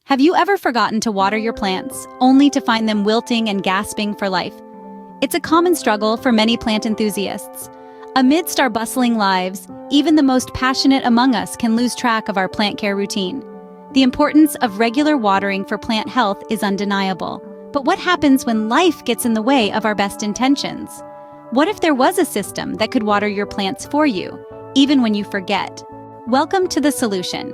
Have you ever forgotten to water your plants, only to find them wilting and gasping for life? It's a common struggle for many plant enthusiasts. Amidst our bustling lives, even the most passionate among us can lose track of our plant care routine. The importance of regular watering for plant health is undeniable. But what happens when life gets in the way of our best intentions? What if there was a system that could water your plants for you, even when you forget? Welcome to the solution.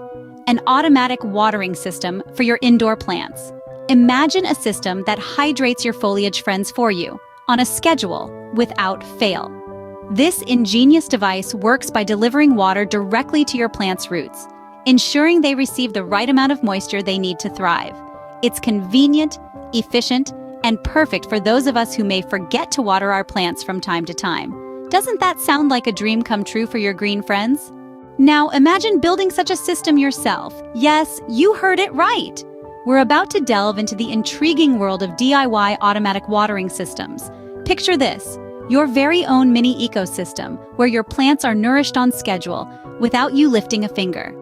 An automatic watering system for your indoor plants. Imagine a system that hydrates your foliage friends for you, on a schedule, without fail. This ingenious device works by delivering water directly to your plant's roots, ensuring they receive the right amount of moisture they need to thrive. It's convenient, efficient, and perfect for those of us who may forget to water our plants from time to time. Doesn't that sound like a dream come true for your green friends? Now imagine building such a system yourself. Yes, you heard it right. We're about to delve into the intriguing world of DIY automatic watering systems. Picture this, your very own mini ecosystem where your plants are nourished on schedule without you lifting a finger.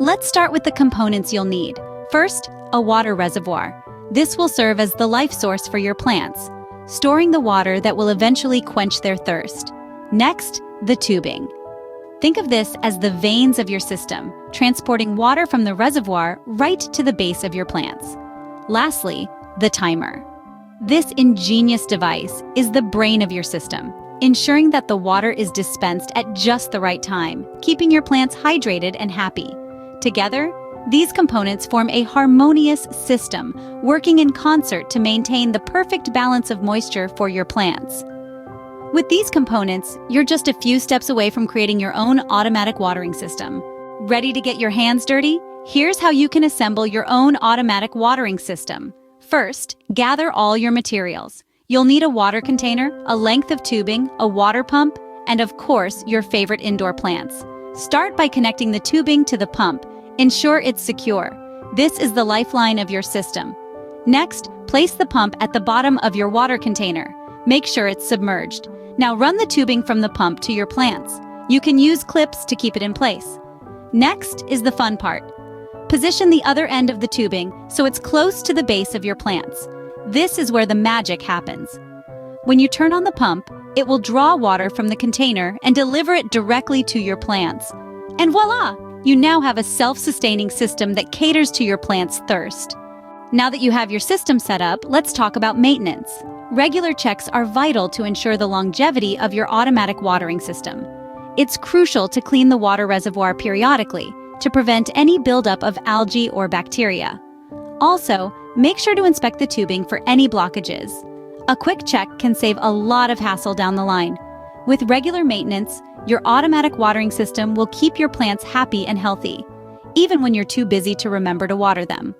Let's start with the components you'll need. First, a water reservoir. This will serve as the life source for your plants, storing the water that will eventually quench their thirst. Next, the tubing. Think of this as the veins of your system, transporting water from the reservoir right to the base of your plants. Lastly, the timer. This ingenious device is the brain of your system, ensuring that the water is dispensed at just the right time, keeping your plants hydrated and happy. Together, these components form a harmonious system, working in concert to maintain the perfect balance of moisture for your plants. With these components, you're just a few steps away from creating your own automatic watering system. Ready to get your hands dirty? Here's how you can assemble your own automatic watering system. First, gather all your materials. You'll need a water container, a length of tubing, a water pump, and of course, your favorite indoor plants. Start by connecting the tubing to the pump. Ensure it's secure. This is the lifeline of your system. Next, place the pump at the bottom of your water container. Make sure it's submerged. Now run the tubing from the pump to your plants. You can use clips to keep it in place. Next is the fun part. Position the other end of the tubing so it's close to the base of your plants. This is where the magic happens. When you turn on the pump, it will draw water from the container and deliver it directly to your plants. And voila! You now have a self-sustaining system that caters to your plants' thirst. Now that you have your system set up, let's talk about maintenance. Regular checks are vital to ensure the longevity of your automatic watering system. It's crucial to clean the water reservoir periodically to prevent any buildup of algae or bacteria. Also, make sure to inspect the tubing for any blockages. A quick check can save a lot of hassle down the line. With regular maintenance, your automatic watering system will keep your plants happy and healthy, even when you're too busy to remember to water them.